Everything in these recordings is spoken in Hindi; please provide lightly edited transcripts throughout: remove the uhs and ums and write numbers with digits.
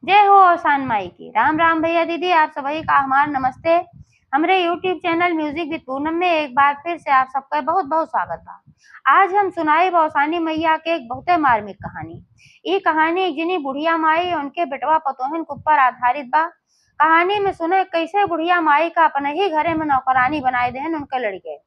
जय हो अवसान माई की। राम राम भैया दीदी, आप सभी का हमार नमस्ते। हमारे YouTube channel music with Poonam में एक बार फिर से आप सबका बहुत बहुत स्वागत बा। आज हम सुनाई भवसानी मैया के एक बहुते मार्मिक कहानी। ये कहानी एक जनी बुढ़िया माई और उनके बेटवा पतोहन के ऊपर आधारित बा। कहानी में सुने कैसे बुढ़िया माई का अपने ही घरे में नौकरानी बनाए देहन उनके लड़के,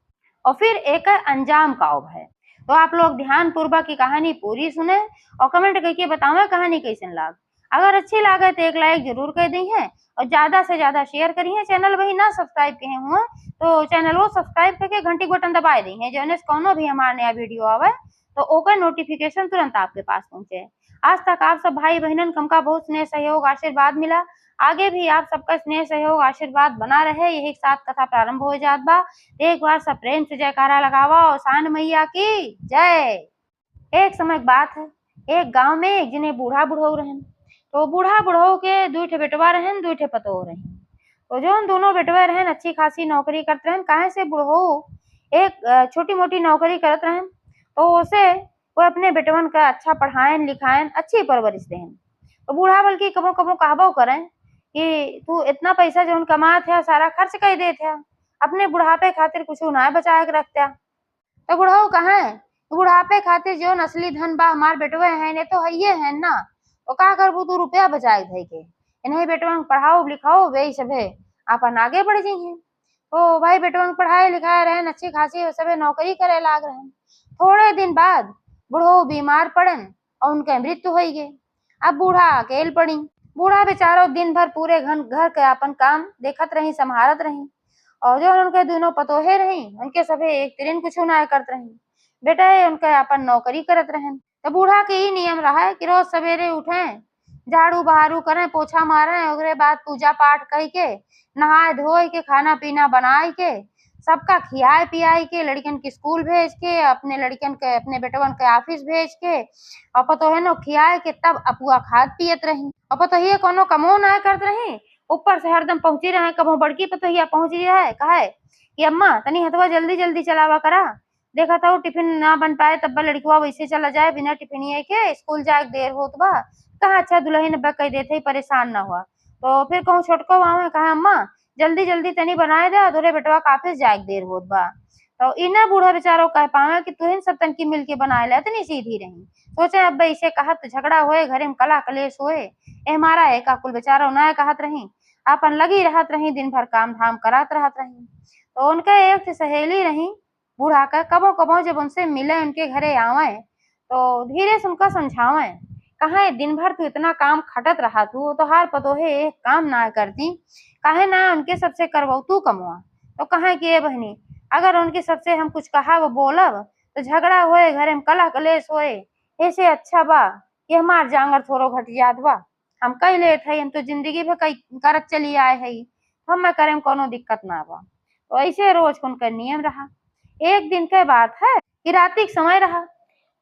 और फिर एक अंजाम का है। तो आप लोग ध्यान पूर्वक की कहानी पूरी सुने और कमेंट करके बतावे कहानी कैसे लाग। अगर अच्छी लागे तो एक लाइक जरूर कर दी है और ज्यादा से ज्यादा शेयर करी है। चैनल वही ना सब्सक्राइब किए हुए तो चैनल वो सब्सक्राइब करके घंटी बटन दबाए दी है, जो कोनो भी हमारा नया वीडियो आवे तो ओकर नोटिफिकेशन तुरंत आपके पास पहुंचे। आज तक आप सब भाई बहनन कम का बहुत स्नेह सहयोग आशीर्वाद मिला। आगे भी आप सबका स्नेह सहयोग आशीर्वाद बना रहे, यही साथ कथा प्रारंभ हो जात बा। एक बार सब प्रेम से जयकारा लगावा और सान मैया की जय। एक समय की बात है, एक गांव में एक जने बूढ़ा बुढ़ऊ रहन। तो बूढ़ा बुढ़ऊ के दू ठे बेटवा रहन, दू ठे पतोह रहन। तो जो दोनों बेटवा रहन अच्छी खासी नौकरी करते रहन। काहे से बुढ़ऊ एक छोटी मोटी नौकरी करत रहन, तो उसे वो अपने बेटवन का अच्छा पढ़ाएन लिखाएन, अच्छी परवरिश देन। तो बूढ़ा बल्कि कबो कबो कहबो करें कि तू इतना पैसा जो कमात है सारा खर्च कर देत है, अपने बुढ़ापे खातिर कुछ ना बचा के रखता। तो बुढ़ऊ कहा बुढ़ापे खातिर जो असली धन बा हमार बेटवे हैं ने तो हइये है ना। तो का करबू तू रुपया बचाए धई के इन्हें बेटवन पढ़ाओ लिखाओ वे सभे अपन आगे बढ़ जाइए। तो भाई बेटवन पढ़ाए लिखाए रहन, अच्छी खासी सभे नौकरी करे लाग रहन। थोड़े दिन बाद बुढ़ऊ बीमार पड़न और उनके मृत्यु हो गई। अब बूढ़ा अकेल पड़ी। बूढ़ा बेचारो दिन भर पूरे घर के अपन काम देखत रही, संभारत रही। और जो उनके दोनों पतोहे रही उनके सभे एक तिरिन कुछ ना करत रही। बेटा उनके अपन नौकरी करत रहन। तो बूढ़ा के ही नियम रहा है कि रोज सवेरे उठे, झाड़ू बहारू करें, पोछा मारे, उसके बाद पूजा पाठ कई के, नहाए धोए के, खाना पीना बनाए के, सबका खियाए पियाए के, लड़कन के स्कूल भेज के, अपने लड़कन के अपने बेटवन के ऑफिस भेज के, और पतोहनो खियाए के तब अपुआ खाद पियत रही। और पतोहिए कोनो कमो ना करत रही, ऊपर से हरदम पहुंची रहे। कबो बड़की पतोहिया पहुंची है कहे कि अम्मा तनी हथवा जल्दी जल्दी चलावा करा, देखा था टिफिन ना बन पाए तब लड़किया वैसे चला जाए बिना टिफिनिए के, स्कूल जाए देर होत बा। कहा अच्छा दुल्हन अब्बा कह देते परेशान ना हुआ। तो फिर कहूँ छोटको वहां कहा अम्मा जल्दी जल्दी तनी बनाए दे, अधूरे बेटवा का ऑफिस जाए देर होत बा। तो इना बूढ़ा बेचारो कह पावे कि तुहिन सब तन की मिल के बनाए ले, इतनी सीधी रही। सोचे अब इसे कहत झगड़ा होए, घरे में कला कलेश होए, ए हमारा एक कुल बेचारो ना कहत रही, अपन लगी रहत रही, दिन भर काम धाम करत रहत रही। तो उनके एक सहेली रही बूढ़ा का, कबो कबो जब उनसे मिले उनके घरे आवे तो धीरे से उनका समझावे, कहा दिन भर तू इतना काम खटत रहा, तू तो हार पतोहे एक काम ना करती, काहे ना उनके सबसे करवाऊ तू कमवा। तो कहा कि ए बहनी अगर उनके सबसे हम कुछ कहा वो बोलब तो झगड़ा होए, घरे में कला कलेश होए, ऐसे अच्छा बा कि हमार जांगर थोड़ो घट जात बा। हम कई लेत हई, हम तो जिंदगी भर कई करत चली आए हई, हम करे में कोनो दिक्कत ना बा। तो ऐसे रोज उनका नियम रहा। एक दिन के बात है कि रात्रि समय रहा,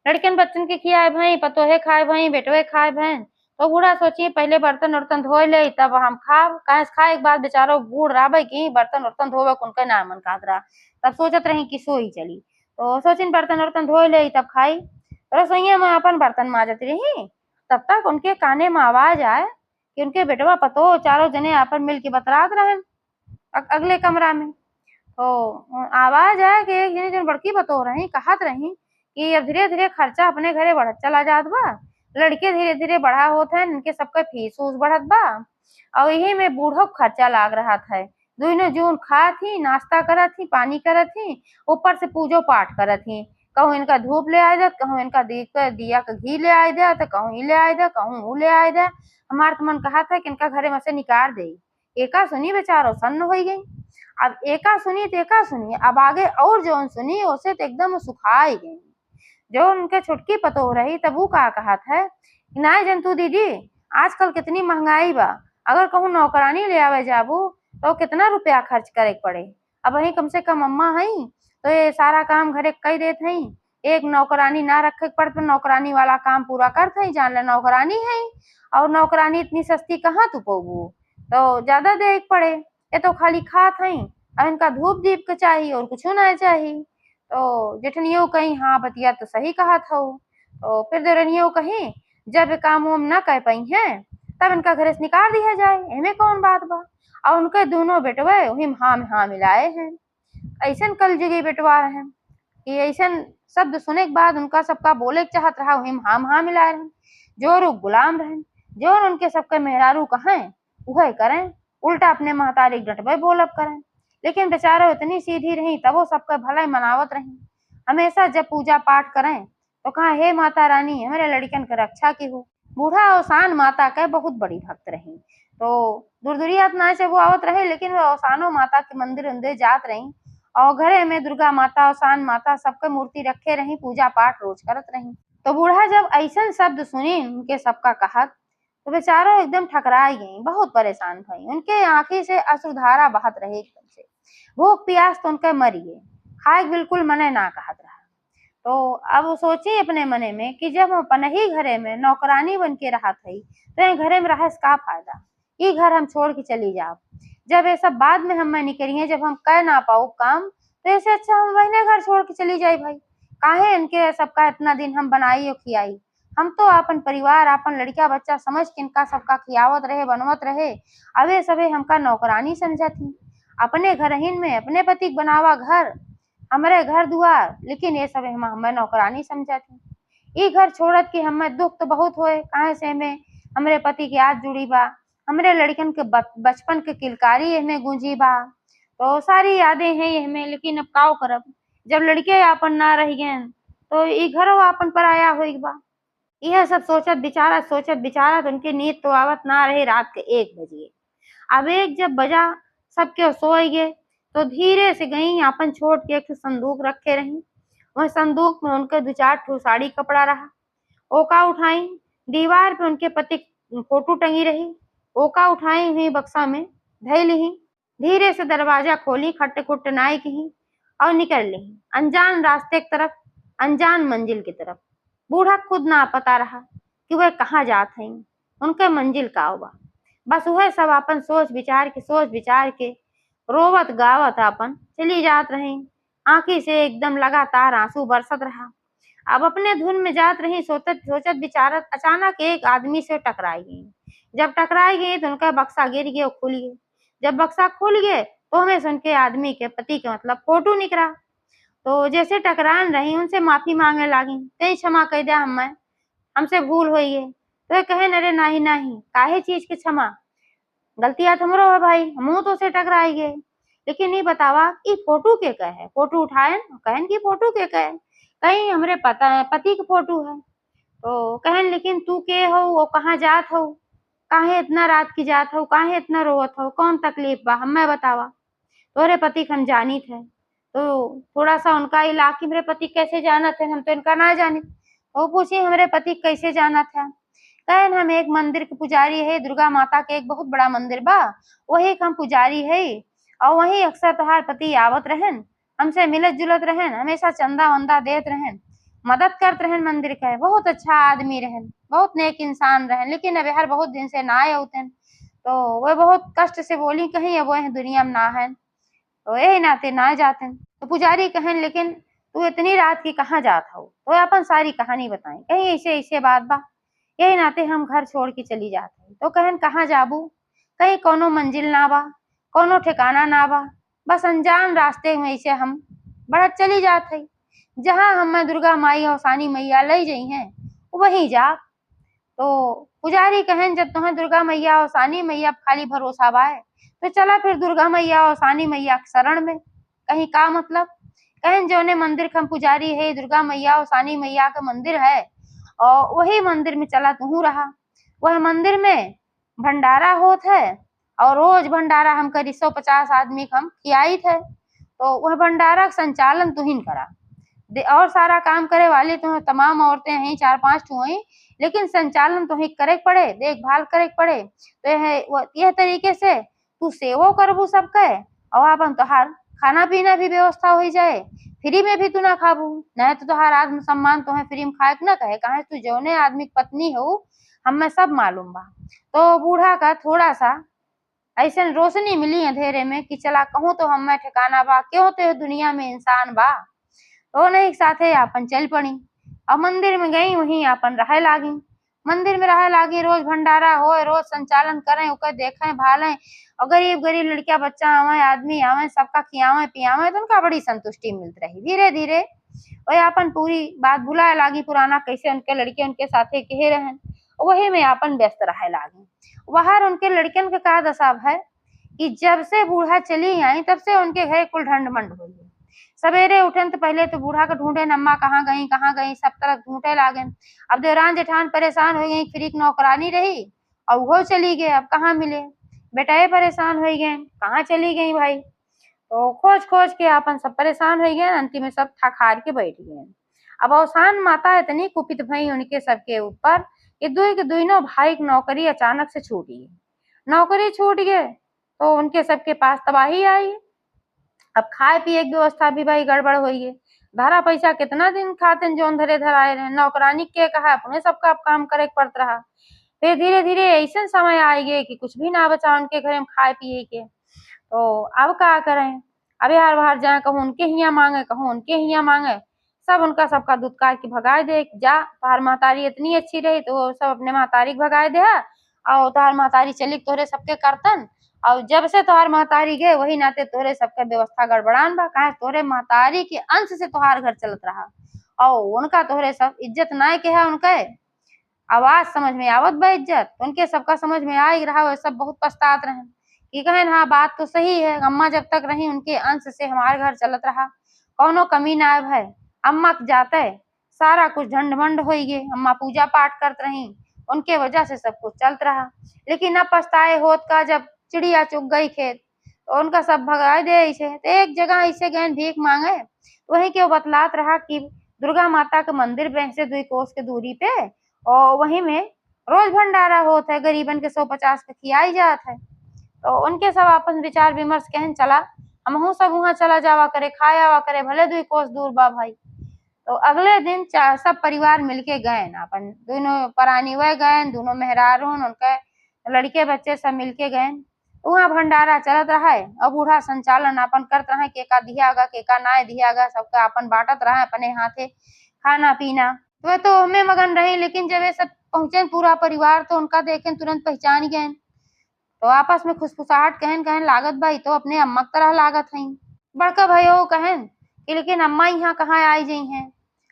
लड़कन बच्चन के खियाए भई, पतोहे खाए भई, बेटवे खाए भैन। तो बूढ़ा सोचिए पहले बर्तन उर्तन धोए ले तब हम खाब। कहे खाए के बाद बेचारो बूढ़ रहा कि बर्तन उर्तन धोवे उनका ना मन कात रहा। तब सोचत रही कि सो ही चली। तो सोचिन बर्तन उर्तन धोए ले तब खाई। रसोईया में अपन बर्तन माजत रही, तब तक उनके काने में आवाज आए कि उनके बेटवा पतो चारों जने अपन मिल के बतरात रहन अगले कमरा में। तो आवाज आया कि एक जनी जन बड़की पतो रही कहत रही कि अब धीरे धीरे खर्चा अपने घरे बढ़त चला जात बा, लड़के धीरे धीरे बढ़ा होत है, इनके सबका फीस उस बढ़त बा, और यही में बूढ़ो खर्चा लाग रहा था। दोनों जून खात ही, नाश्ता करत ही, पानी करत ही, ऊपर से पूजो पाठ करत ही। कहूँ इनका धूप ले आए दे, कहूँ इनका दिया का घी ले आए दे, तो कहूँ ई ले आए दे, कहूँ ऊ ले आए दे। हमार तो मन कहा था कि इनका घरे में से निकाल दे। एका सुनी बेचारो सन्न हो गई। अब एका सुनी तो एका सुनी, अब आगे और जो सुनी उसे तो एकदम सुखा ही गई। जो उनके छुटकी पतो रही तब वो का कहा था ना जंतु दीदी आजकल कितनी महंगाई बा, अगर कहूँ नौकरानी ले आवे जाबू तो कितना रुपया खर्च करे पड़े। अब वही कम से कम अम्मा हई तो ये सारा काम घरे कई देत हई, एक नौकरानी ना रखे पड़त, नौकरानी वाला काम पूरा करत हई, जान ले नौकरानी है। और नौकरानी इतनी सस्ती कहाँ तू पबू, तो ज्यादा दे पड़े। ये तो खाली खात हई, अब इनका धूप दीप के चाहिए और कुछ ना चाहिए। तो जेठनियों कहीं हाँ बतिया तो सही कहा था। तो फिर देवरनियों कहीं जब काम वाम ना कह पाई हैं तब इनका घरे से निकाल दिया जाए, एमे कौन बात बा। और उनके दोनों बेटवे वही में हाँ मिलाए हैं। ऐसन कल जुगी बेटवा रहे कि ऐसन शब्द सुने के बाद उनका सबका बोले के चाहत रहा, वही में हाँ मिलाए रहे। जो लोग गुलाम रहे, जो उनके सबके मेहरारू कहें वह करें, उल्टा अपने महतारी डटबे बोलब करें। लेकिन बेचारा इतनी सीधी रही, तब वो सबका भलाई मनावत रही। हमेशा जब पूजा पाठ करें तो कहा, हे माता रानी हमारे लड़कन के रक्षा की हो। बूढ़ा औसान माता के बहुत बड़ी भक्त रही, तो दूर दूरियात ना से वो आवत रहे, लेकिन वो औसानो माता के मंदिर उंदिर जात रही और घरे में दुर्गा माता औसान माता सबके मूर्ति रखे रही, पूजा पाठ रोज करत रही। तो बूढ़ा जब ऐसा शब्द सुनी उनके सबका कहत, तो बेचारो एकदम ठकराई गई, बहुत परेशान भई। उनके आंखी से अश्रुधारा बहत रहे एकदम से। भूख प्यास तो उनके मरी गए, खाए बिल्कुल मने ना कहत रहा। तो अब वो सोची अपने मने में कि जब हम अपन ही घरे में नौकरानी बन के रहा थी, तो ये घरे में रहे का फायदा, ये घर हम छोड़ के चली जाओ। जब ये सब बाद में हम निकलिए, जब हम कह ना पाओ काम, तो ऐसे अच्छा हम वही घर छोड़ के चली जाए भाई। काहे इनके सबका इतना दिन हम बनाई और खियाई। हम तो अपन परिवार अपन लड़का बच्चा समझ के इनका सबका खियावत रहे बनवत रहे। अबे सबे हमका नौकरानी समझा थी, अपने घरहीन में अपने पति बनावा घर, हमारे घर दुआर, लेकिन ये सब हमें नौकरानी समझा थी। ये घर छोड़त के हमें दुख तो बहुत होए, काहे से में हमारे पति की याद जुड़ी बा, हमारे लड़कन के बचपन के किलकारी हमें गूंजी बा, तो सारी यादें हैं ये हमें। लेकिन अब काव करब, जब लड़के अपन ना रह गए तो ये घरों अपन पर आया हो बा। यह सब सोचत बिचारत उनकी नींद तो आवत ना रही। रात के 1 बजे, अब 1 जब बजा, सबके सोए गए, तो धीरे से गई अपन छोड़ के एक संदूक रखे रही। वह संदूक में उनके 2-4 ठो साड़ी कपड़ा रहा, ओका उठाई। दीवार पे उनके पति फोटो टंगी रही, ओका उठाई हुई बक्सा में धई ली। धीरे से दरवाजा खोली, खट्टे खुट्टे नाई की और निकल ली अनजान रास्ते की तरफ, अनजान मंजिल की तरफ। बूढ़ा खुद ना पता रहा कि वह कहाँ जात है, उनके मंजिल का हुआ। बस वह सब अपन सोच विचार के रोवत गावत अपन चली जात रही। आंखी से एकदम लगातार आंसू बरसत रहा। अब अपने धुन में जात रही, सोचत विचारत अचानक एक आदमी से टकराई गई। जब टकराई गई तो उनका बक्सा गिर गया, खुल गया। जब बक्सा खुल गए तो हमें सुन के आदमी के पति के मतलब फोटो निकला। तो जैसे टकरान रही, उनसे माफी मांगे लागी, कहीं क्षमा कह दिया, हमसे भूल हुई है। तो ये कहे, अरे नहीं, काहे चीज की क्षमा, गलतियां हमरो है भाई, हमू तो से टकराई गए। लेकिन ये बतावा कि फोटो के कहे, फोटो उठाए कहन की फोटो के कहे, कहीं हमरे पति के फोटो है। तो कहन, लेकिन तू के हो, वो कहाँ जात हो, काहे इतना रात की जात हो, काहे इतना रोवत हो, कौन तकलीफ बा, हमें बतावा। तोरे पति हम जानी थे। तो थोड़ा सा उनका इलाके मेरे पति कैसे जाना थे, हम तो इनका ना जाने। वो पूछी हमारे पति कैसे जाना था, कहन हम एक मंदिर के पुजारी है, दुर्गा माता के एक बहुत बड़ा मंदिर बा, वही हम पुजारी है। और वही अक्सर तोहार पति आवत रहन, हमसे मिलत जुलत रहन, हमेशा चंदा वंदा देत रहन, मदद करत रहन मंदिर के। बहुत अच्छा आदमी रहन, बहुत नेक इंसान रहन, लेकिन अब हर बहुत दिन से ना आए होते। तो वह बहुत कष्ट से बोली, कहीं अब वह दुनिया में ना है, तो यही नाते ना जाते। तो पुजारी कहन, लेकिन तू इतनी रात की कहाँ जात हो, तो अपन सारी कहानी बताई। कहीं ऐसे ऐसे बात बा, यही नाते हम घर छोड़ के चली जाते। तो कहन, कहाँ जाबू, कहीं कोनो मंजिल ना बा, कोनो ठिकाना ना बा, बस अनजान रास्ते में ऐसे हम बढ़त चली जात है। जहाँ हमें दुर्गा माई और सानी मैया ले जाई हैं, वहीं जा। तो पुजारी कहन, जब तुम्हें दुर्गा मैया और सानी मैया खाली भरोसा बाए, तो चला फिर दुर्गा मैया और सानी मैया के शरण में। कहीं का मतलब, कहन जोने मंदिर के हम पुजारी है, दुर्गा मैया और सानी मैया का मंदिर है, और वही मंदिर में चला तू रहा। वह मंदिर में भंडारा होत है, और रोज भंडारा हम करी 150 आदमी हम खियाई थे। तो वह भंडारा का संचालन तू ही करा, और सारा काम करे वाली तो तमाम औरतें हैं, 4-5 ठो हैं, लेकिन संचालन तो ही करे पड़े, देखभाल करे पड़े। तो यह तरीके से तू सेवो करबू सबके, और अपन तोहार खाना पीना भी व्यवस्था हो जाए, फ्री में भी तू ना खाबू, नहीं तो तोहार आत्म सम्मान तो है फ्री में खाए ना कहे, कहे तू जौने आदमी की पत्नी हो, हमें सब मालूम बा। तो बूढ़ा का थोड़ा सा ऐसा रोशनी मिली अंधेरे में कि चला कहूँ तो हमें ठिकाना बा, क्यों तो दुनिया में इंसान बा। तो नहीं साथे अपन चल पड़ी और मंदिर में गई, वहीं अपन रह लागी। मंदिर में रहे लागी, रोज भंडारा होए, रोज संचालन करें, ओकर देखें भालें और गरीब गरीब लड़किया बच्चा आवे, आदमी आवे, सबका खियावे पियावे तो उनका बड़ी संतुष्टि मिलती रही। धीरे धीरे वही अपन पूरी बात भुलाए लागी, पुराना कैसे उनके लड़के उनके साथे कहे रहन, वही में अपन व्यस्त रहे लागी। वहां उनके लड़कन के का दशा है कि जब से बूढ़ा चली आई तब से उनके घर कुल ढंड मंड हो गई। सवेरे उठन तो पहले तो बूढ़ा को ढूंढे, अम्मा कहाँ गई, सब तरफ ढूंढे लागन। अब देवरान जेठान परेशान हो गई, फ्री नौकरानी रही और वो चली गए, अब कहाँ मिले। बेटाए परेशान हो गए, कहाँ चली गई भाई। तो खोज खोज के अपन सब परेशान हो गए, अंतिम में सब थक हार के बैठ गए। अब अवसान माता इतनी कुपित भई उनके सबके ऊपर कि दुइनो भाई की नौकरी अचानक से छूट गई। नौकरी छूट गए तो उनके सबके पास तबाही आई। अब खाए पिए की व्यवस्था भी भाई गड़बड़ हो गई। धारा पैसा कितना दिन खाते जोन धरे धराए रहे, नौकरानी के कहा अपने सबका काम करे पड़त रहा। फिर धीरे धीरे ऐसे समय आए गए कि कुछ भी ना बचा उनके घर में खाए पिए के। तो अब क्या करें, अब यार बाहर जाए, कहूँ उनके हिया मांगे, कहूँ उनके हिया मांगे, सब उनका सबका दुत्कार की भगाए दे। जा तार महतारी इतनी अच्छी रही तो वो सब अपने महतारी भगाए दे, और तार महतारी चली तोरे सबके करतन, और जब से तोहार महतारी गए वही नाते तोरे सबके व्यवस्था गड़बड़ान बा। कहे तोरे महतारी के अंश से तोहार घर चलत रहा और उनका तोहरे सब इज्जत नाय के है उनके। आवाज समझ में आवत बा इज्जत, उनके सबका समझ में आ ही रहा, वो सब बहुत पछतात रहे कि कहें हाँ बात तो सही है, अम्मा जब तक रही उनके अंश से हमारे घर चलत रहा, कौनो कमी ना है। अम्मा जाते सारा कुछ झंड हो गए, अम्मा पूजा पाठ करत रही, उनके वजह से सब कुछ चलत रहा। लेकिन अब पछताए होत का जब चिड़िया चुग गई खेत तो उनका सब भगाए दे ऐसे। तो एक जगह ऐसे गए भीख मांगे, वही के बतलात रहा कि दुर्गा माता के मंदिर पे से 2 कोस के दूरी पे, और वहीं में रोज भंडारा होता है, गरीबन के 150 के खियाई जात है। तो उनके सब आपस विचार विमर्श कहन चला, हमहू सब वहां चला जावा करे, खाया आवा करे, भले 2 कोस दूर बा भाई। तो अगले दिन सब परिवार मिलके गए ना, अपन दोनों परानी वह गए, दोनों मेहरारून उनके लड़के बच्चे सब मिलके गए। वहाँ भंडारा चलत रहा है और बूढ़ा संचालन अपन करत रहे, केका दियागा केका ना दियागा, सबका अपन बांटत रहा अपने हाथे खाना पीना। वह तो हमें मगन रहे, लेकिन जब ये सब पहुंचे पूरा परिवार तो उनका देखे तुरंत पहचान गए। तो आपस में खुशफुसाहट कहन कहन लागत भाई तो अपने अम्मा की तरह लागत है। बड़का भाइयों कहन कि लेकिन अम्मा यहाँ कहाँ आई गई हैं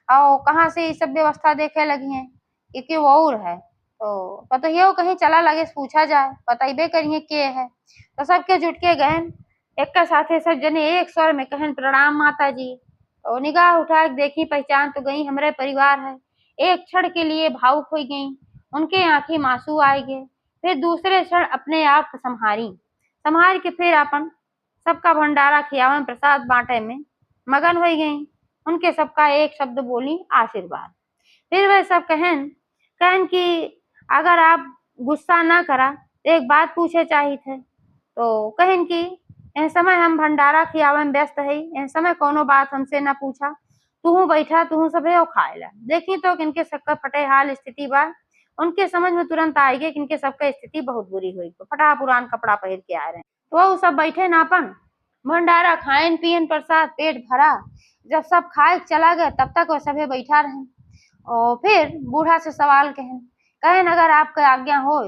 और कहाँ से ये सब व्यवस्था देखे लगी हैं, क्योंकि वो और है। तो पतहियो कहीं चला लगे पूछा जाए, बतैबे करिए के है। तो सबके जुट के गहन एक का साथे सब जने एक स्वर में कहन प्रणाम माता जी। तो निगाह उठा के देखी, पहचान तो गई हमारे परिवार है। एक क्षण के लिए भावुक हो गई, उनके आंखें में आंसू आए गए। फिर दूसरे क्षण अपने आप को संभार के फिर अपन सबका भंडारा खियावन प्रसाद बांटे में मगन हो गई। उनके सबका एक शब्द बोली, आशीर्वाद। फिर वे सब कहन कहन कि अगर आप गुस्सा ना करा तो एक बात पूछे चाहिए थे। तो कहन कि इस समय हम भंडारा खियावे में व्यस्त है, इस समय कोनो बात हमसे न पूछा, तू बैठा तू सबे और खाएला। देखी तो किनके सबका फटे हाल स्थिति बा, उनके समझ में तुरंत आई गई कि इनके सबका स्थिति बहुत बुरी हुई। तो फटा पुरान कपड़ा पहन के आ रहे हैं, तो वो सब बैठे नापन भंडारा खाएन पियन प्रसाद पेट भरा। जब सब खाए चला गया तब तक वो सभे बैठा रहे। और फिर बूढ़ा से सवाल कहन अगर आपका आज्ञा हो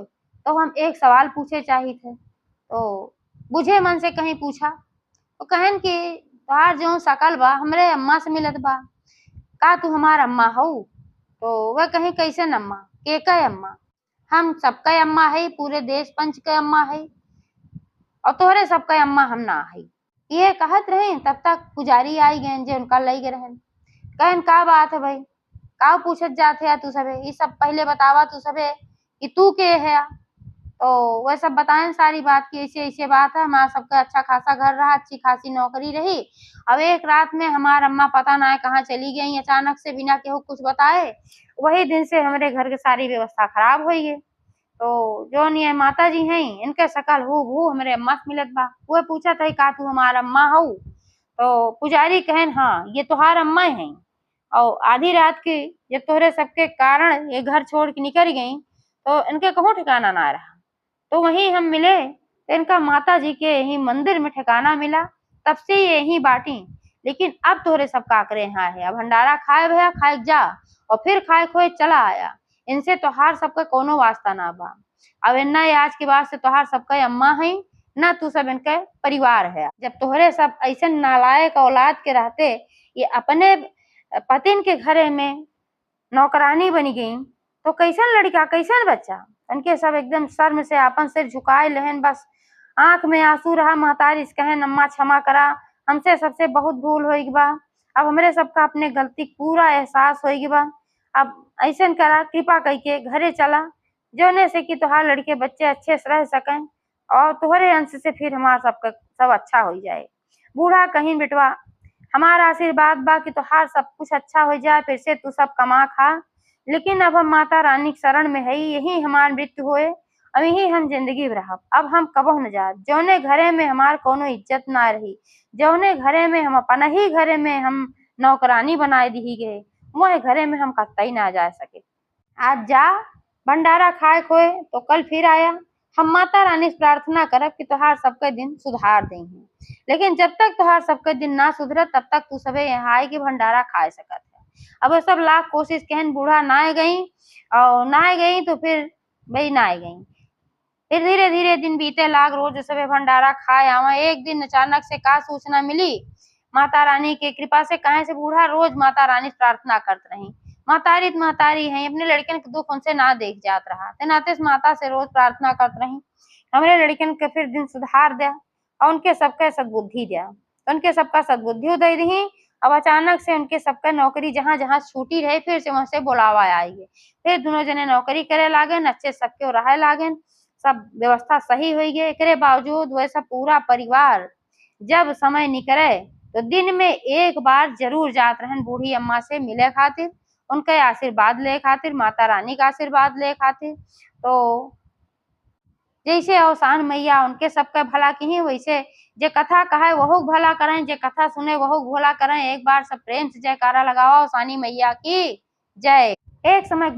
तो हम एक सवाल पूछे चाहिए थे। तो बुझे मन से कहीं पूछा, तो कहन कि तोहार जो शकल बा हमरे अम्मा से मिलत बा, का तू हमार अम्मा हो? तो वह कहीं कैसे अम्मा, के का अम्मा? हम सबका अम्मा है, पूरे देश पंच के अम्मा है, और तोहरे सबका अम्मा हम ना है। ये कहत रहे तब तक पुजारी आई गए जे उनका लई गए रहन। कहन का बात है भाई, का पूछत जात है तू सबे, ये सब पहले बतावा तू सबे कि तू के है। तो वह सब बताएं सारी बात की ऐसे ऐसे बात है, हमारा सबका अच्छा खासा घर रहा, अच्छी खासी नौकरी रही। अब एक रात में हमार अम्मा पता ना है कहाँ चली गई अचानक से बिना केहू कुछ बताए। वही दिन से हमारे घर की सारी व्यवस्था खराब हो गई। तो जो ये माता जी हैं इनके शकल हूबहू हमारे अम्मा से मिलत बा। वो पूछा था का तू हमार अम्मा हो? तो पुजारी कहन हाँ ये तुहार अम्मा है, और आधी रात की ये तोहरे सबके कारण ये घर छोड़ के निकल गई तो इनके कहूँ ठिकाना ना रहा। तो वहीं हम मिले तो इनका माता जी के यही मंदिर में ठिकाना मिला, तब से ये यही बाटी। लेकिन अब तोहरे सब काकरे यहाँ है, अब भंडारा खाए भैया खाए जा, और फिर खाए खोए चला आया। इनसे तोहार सबका कोनो वास्ता ना बा। अब इन्ना आज के बाद से तोहार सबका अम्मा है ना, तू सब इनके परिवार है। जब तोहरे सब ऐसे नालायक औलाद के रहते ये अपने पतिन के घरे में नौकरानी बनी गई तो कैसन लड़का कैसन बच्चा। उनके सब एकदम शर्म से अपन सिर झुकाए लहन, बस आंख में आंसू रहा। महतारी कहन अम्मा क्षमा करा, हमसे सबसे बहुत भूल होई बा। अब हमरे सबका अपने गलती पूरा एहसास होई बा। अब ऐसन करा कृपा करके घरे चला, जोने से कि तुहार लड़के बच्चे अच्छे से रह सकें और तुहरे अंश से फिर हमारा सबका सब अच्छा हो जाए। बूढ़ा कहीं बेटवा हमारा आशीर्वाद बा कि तुहार सब कुछ अच्छा हो जाए, फिर से तू सब कमा खा। लेकिन अब हम माता रानी की शरण में है, यही हमार मृत्यु होए, अब यही हम जिंदगी रहब। अब हम कबो न जात, जौने घरे में हमार कोनो इज्जत ना रही, जौने घरे में हम अपना ही घरे में हम नौकरानी बनाए दी गए, वह घरे में हम कतई ना जा सके। आज जा भंडारा खाए खोए तो कल फिर आया। हम माता रानी से प्रार्थना करब कि तुहार सबके दिन सुधार दें, लेकिन जब तक तुहार सबके दिन ना सुधरत तब तक तू सबे यहाँ आए के भंडारा खाए सकत है। अब सब लाख कोशिश कहन बूढ़ा ना गई और ना गई तो फिर भाई ना गई। फिर धीरे धीरे दिन बीते लाग, रोज सबे भंडारा खाए आवा। एक दिन अचानक से का सूचना मिली माता रानी के कृपा से, कहे से बूढ़ा रोज माता रानी से प्रार्थना करते रही। महतारी है, अपने लड़कन के दुख उनसे ना देख जात रहा, ते नाते माता से रोज प्रार्थना करते रही हमरे लड़कन के फिर दिन सुधार दिया और उनके सबके सद्बुद्धि दिया। तो उनके सबका सद्बुद्धि दे रही। अब अचानक से उनके सबका नौकरी जहाँ जहाँ छूटी रहे फिर से वहां से बुलावा आएगी। फिर दोनों जने नौकरी करे लागन, अच्छे सबके रहे लागन, सब व्यवस्था सही हुई गई। एकरे बावजूद वैसा पूरा परिवार जब समय निकले तो दिन में एक बार जरूर जात रहन बूढ़ी अम्मा से मिले खातिर, उनके आशीर्वाद ले खातिर, माता रानी का आशीर्वाद ले खातिर। तो जैसे अवसान मैया उनके सबका भला की, वैसे जे कथा कहे वह भला करें, जे कथा सुने वह भला करें। एक बार सब प्रेम से जयकारा लगाओ अवसानी मैया की जय। एक समय